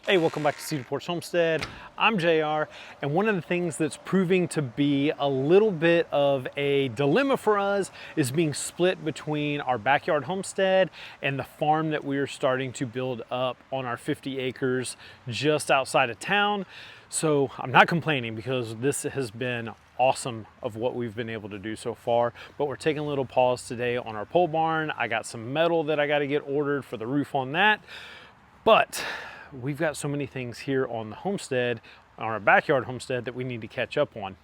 Hey, welcome back to Cedar Porch Homestead. I'm JR, and one of the things that's proving to be a little bit of a dilemma for us is being split between our backyard homestead and the farm that we are starting to build up on our 50 acres just outside of town. So I'm not complaining because this has been awesome of what we've been able to do so far, but we're taking a little pause today on our pole barn. I got some metal that I got to get ordered for the roof on that, but we've got so many things here on the homestead, on our backyard homestead, that we need to catch up on.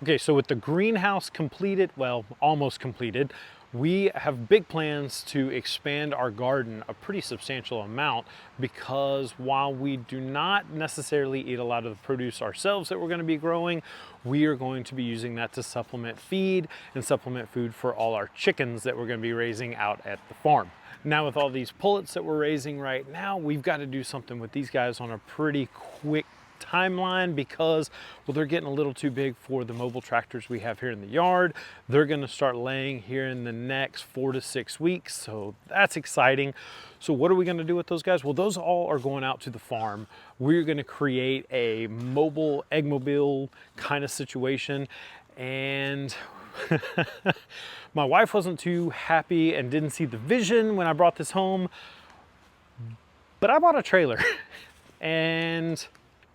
Okay, so with the greenhouse completed, well, almost completed, we have big plans to expand our garden a pretty substantial amount, because while we do not necessarily eat a lot of the produce ourselves that we're going to be growing, we are going to be using that to supplement feed and supplement food for all our chickens that we're going to be raising out at the farm. Now, with all these pullets that we're raising right now, we've got to do something with these guys on a pretty quick timeline because, well, they're getting a little too big for the mobile tractors we have here in the yard. They're going to start laying here in the next 4 to 6 weeks, so that's exciting. So what are we going to do with those guys? Well, those all are going out to the farm. We're going to create a mobile eggmobile kind of situation, and my wife wasn't too happy and didn't see the vision when I brought this home, but I bought a trailer and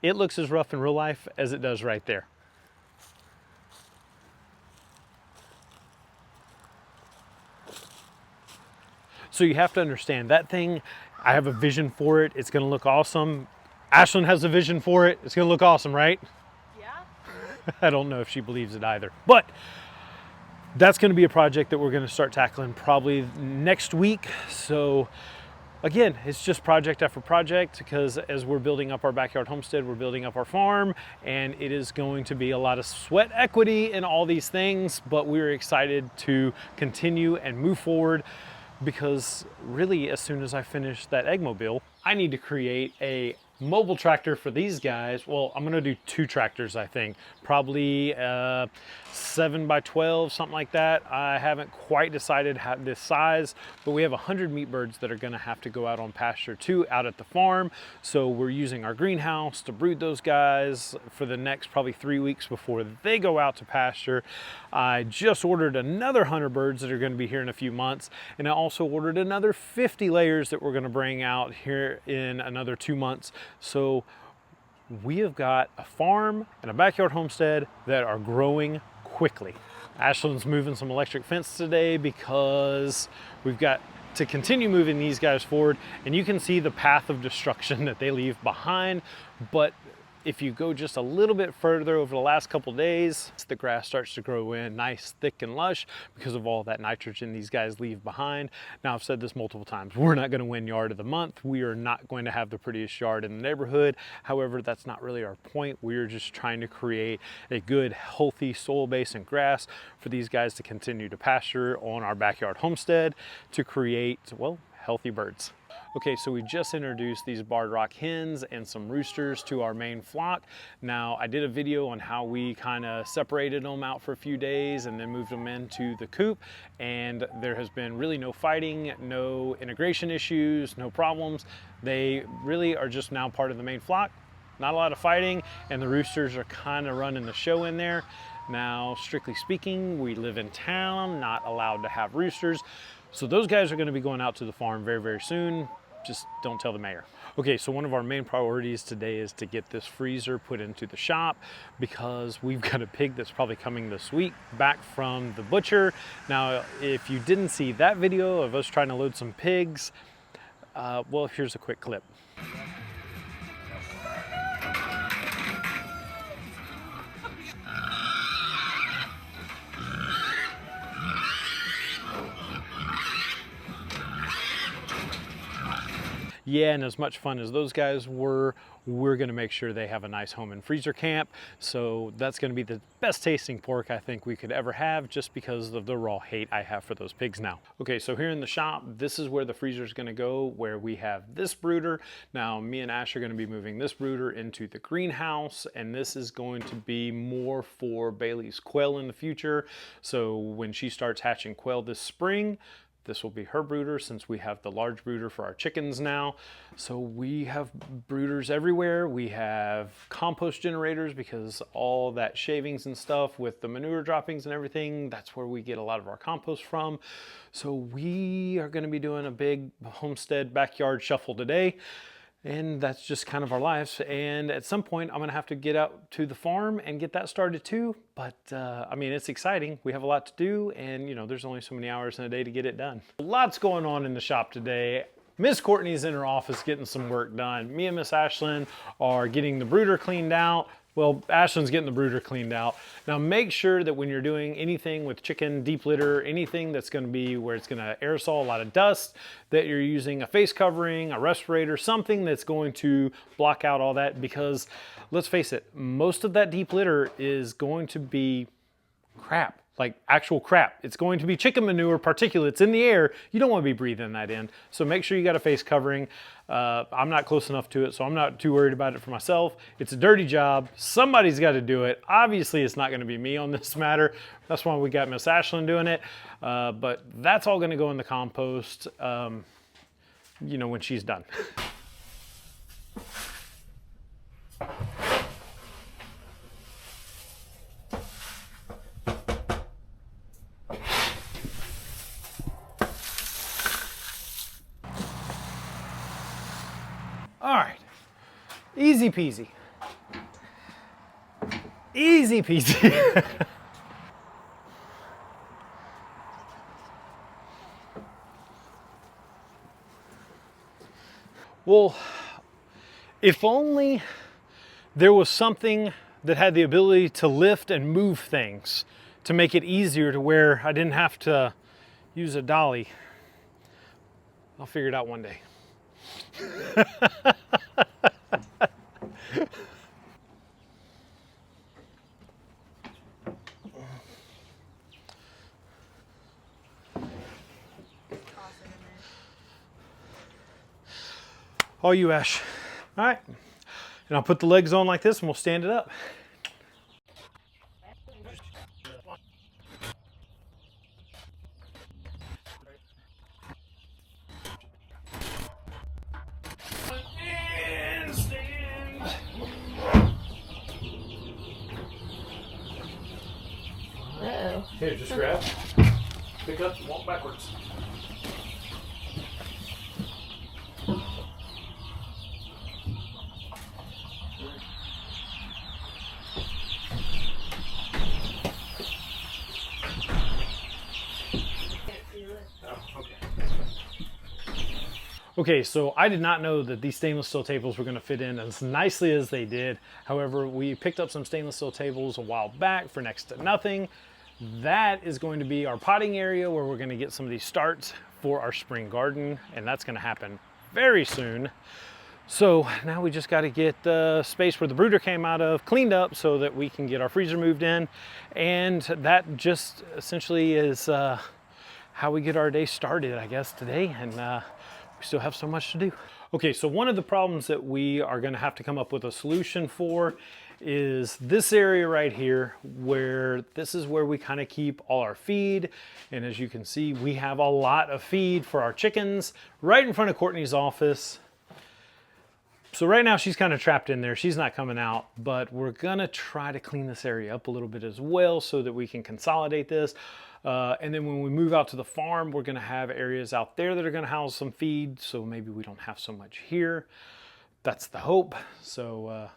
it looks as rough in real life as it does right there. So you have to understand that thing, I have a vision for it. It's gonna look awesome. Ashlyn has a vision for it. It's gonna look awesome, right? Yeah. I don't know if she believes it either, but that's going to be a project that we're going to start tackling probably next week. So again, it's just project after project, because as we're building up our backyard homestead, we're building up our farm, and it is going to be a lot of sweat equity in all these things, but we're excited to continue and move forward, because really, as soon as I finish that eggmobile, I need to create a mobile tractor for these guys. Well, I'm gonna do 2 tractors, I think. Probably 7 by 12, something like that. I haven't quite decided this size, but we have 100 meat birds that are gonna have to go out on pasture too, out at the farm. So we're using our greenhouse to brood those guys for the next probably 3 weeks before they go out to pasture. I just ordered another 100 birds that are gonna be here in a few months, and I also ordered another 50 layers that we're gonna bring out here in another 2 months. So we have got a farm and a backyard homestead that are growing quickly. Ashlyn's moving some electric fence today because we've got to continue moving these guys forward, and you can see the path of destruction that they leave behind. But if you go just a little bit further over the last couple days, the grass starts to grow in nice, thick, and lush because of all that nitrogen these guys leave behind. Now, I've said this multiple times, we're not going to win yard of the month. We are not going to have the prettiest yard in the neighborhood. However, that's not really our point. We're just trying to create a good, healthy soil base and grass for these guys to continue to pasture on our backyard homestead to create, well, healthy birds. Okay, so we just introduced these barred rock hens and some roosters to our main flock. Now, I did a video on how we kind of separated them out for a few days and then moved them into the coop, and there has been really no fighting, no integration issues, no problems. They really are just now part of the main flock. Not a lot of fighting, and the roosters are kind of running the show in there. Now, strictly speaking, we live in town, not allowed to have roosters. So those guys are going to be going out to the farm very, very soon. Just don't tell the mayor. Okay, so one of our main priorities today is to get this freezer put into the shop, because we've got a pig that's probably coming this week back from the butcher. Now, if you didn't see that video of us trying to load some pigs, well, here's a quick clip. Yeah, and as much fun as those guys were, we're gonna make sure they have a nice home and freezer camp. So that's gonna be the best tasting pork I think we could ever have, just because of the raw hate I have for those pigs now. Okay, so here in the shop, this is where the freezer is gonna go, where we have this brooder. Now, me and Ash are gonna be moving this brooder into the greenhouse, and this is going to be more for Bailey's quail in the future. So when she starts hatching quail this spring, This will be her brooder since we have the large brooder for our chickens now. So we have brooders everywhere. We have compost generators because all that shavings and stuff with the manure droppings and everything, that's where we get a lot of our compost from. So we are going to be doing a big homestead backyard shuffle today. And that's just kind of our lives. And at some point, I'm gonna have to get out to the farm and get that started too. But I mean, it's exciting. We have a lot to do, and you know, there's only so many hours in a day to get it done. Lots going on in the shop today. Miss Courtney's in her office getting some work done. Me and Miss Ashlyn are getting the brooder cleaned out. Well, Ashlyn's getting the brooder cleaned out. Now make sure that when you're doing anything with chicken, deep litter, anything that's gonna be where it's gonna aerosol a lot of dust, that you're using a face covering, a respirator, something that's going to block out all that, because let's face it, most of that deep litter is going to be crap. Like actual crap. It's going to be chicken manure particulates in the air. You don't want to be breathing that in. So make sure you got a face covering. I'm not close enough to it, so I'm not too worried about it for myself. It's a dirty job. Somebody's got to do it. Obviously, it's not going to be me on this matter. That's why we got Miss Ashlyn doing it. But that's all going to go in the compost, you know, when she's done. All right, easy peasy. Easy peasy. Well, if only there was something that had the ability to lift and move things to make it easier to where I didn't have to use a dolly. I'll figure it out one day. All you, Ash. All right. And I'll put the legs on like this and we'll stand it up. Uh-oh. Here, just grab, pick up, and walk backwards. Okay, so I did not know that these stainless steel tables were going to fit in as nicely as they did. However, we picked up some stainless steel tables a while back for next to nothing. That is going to be our potting area where we're going to get some of these starts for our spring garden, and that's going to happen very soon. So now we just got to get the space where the brooder came out of cleaned up so that we can get our freezer moved in, and that just essentially is how we get our day started, I guess, today. And we still have so much to do. Okay, so one of the problems that we are going to have to come up with a solution for is this area right here, where this is where we kind of keep all our feed. And as you can see, we have a lot of feed for our chickens right in front of Courtney's office. So right now she's kind of trapped in there. She's not coming out, but we're gonna try to clean this area up a little bit as well so that we can consolidate this. And then when we move out to the farm, we're gonna have areas out there that are gonna house some feed. So maybe we don't have so much here. That's the hope. So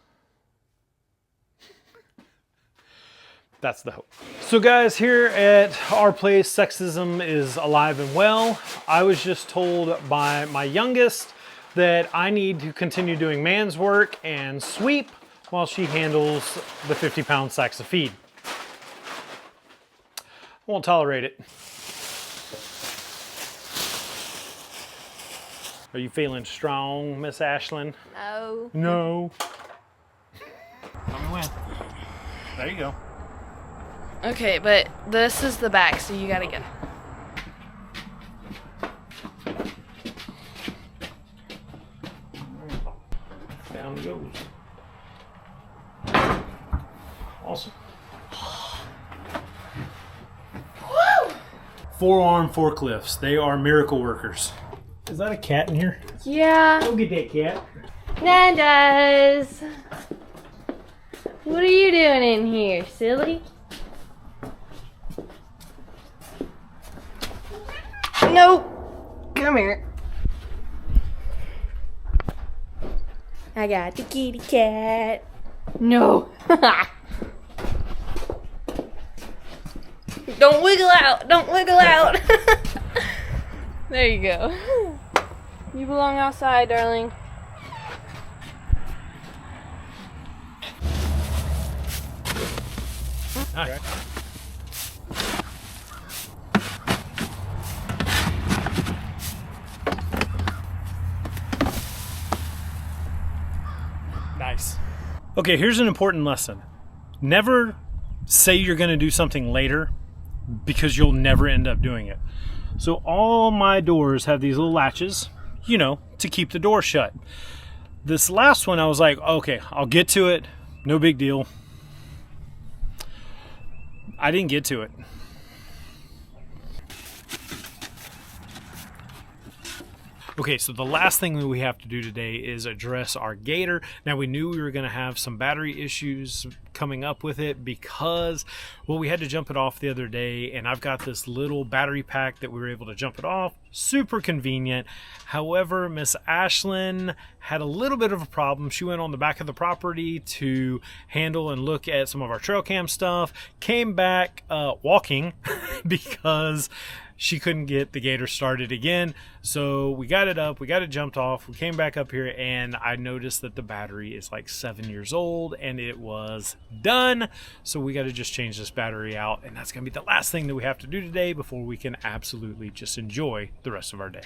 that's the hope. So guys, here at our place, sexism is alive and well. I was just told by my youngest that I need to continue doing man's work and sweep while she handles the 50-pound sacks of feed. I won't tolerate it. Are you feeling strong, Miss Ashlyn? No. No. Tell me when. There you go. Okay, but this is the back, so you gotta go. Down it goes. Awesome. Woo! 4-arm forklifts. They are miracle workers. Is that a cat in here? Yeah. Go get that cat. Nandas. What are you doing in here, silly? No. Come here. I got the kitty cat. No. Don't wiggle out. Don't wiggle out. There you go. You belong outside, darling. Nice. Nice. Okay, here's an important lesson. Never say you're going to do something later because you'll never end up doing it. So all my doors have these little latches, you know, to keep the door shut. This last one, I was like, okay, I'll get to it. No big deal. I didn't get to it. Okay, so the last thing that we have to do today is address our gator. Now, we knew we were going to have some battery issues coming up with it because, well, we had to jump it off the other day, and I've got this little battery pack that we were able to jump it off. Super convenient. However, Miss Ashlyn had a little bit of a problem. She went on the back of the property to handle and look at some of our trail cam stuff, came back walking because she couldn't get the gator started again. So we got it up, we got it jumped off, we came back up here, and I noticed that the battery is like 7 years old and it was done. So we got to just change this battery out, and that's gonna be the last thing that we have to do today before we can absolutely just enjoy the rest of our day.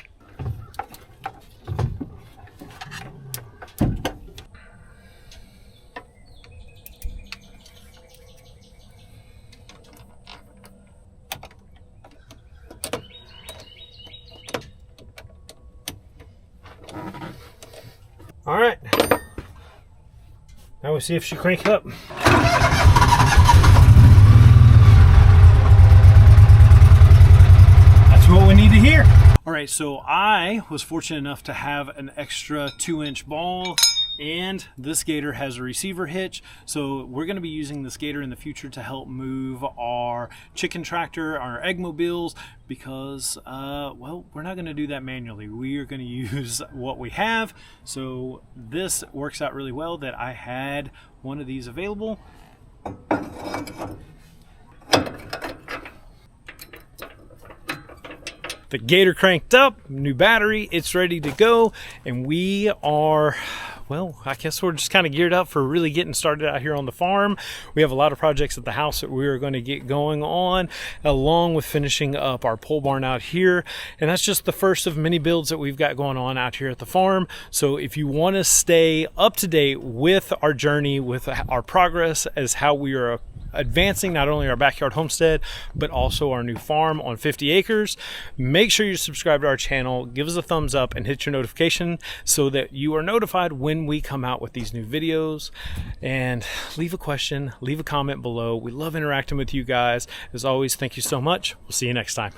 All right, now we see if she cranks up. That's what we need to hear. All right, so I was fortunate enough to have an extra 2-inch ball, and this gator has a receiver hitch. So we're gonna be using this gator in the future to help move our chicken tractor, our egg mobiles, because, well, we're not gonna do that manually. We are gonna use what we have. So this works out really well that I had one of these available. The gator cranked up, new battery, it's ready to go, and we are, well, I guess we're just kind of geared up for really getting started out here on the farm. We have a lot of projects at the house that we are going to get going on, along with finishing up our pole barn out here. And that's just the first of many builds that we've got going on out here at the farm. So if you want to stay up to date with our journey, with our progress as how we are advancing not only our backyard homestead, but also our new farm on 50 acres, make sure you subscribe to our channel, give us a thumbs up, and hit your notification so that you are notified when we come out with these new videos. And leave a question, leave a comment below. We love interacting with you guys. As always, thank you so much. We'll see you next time.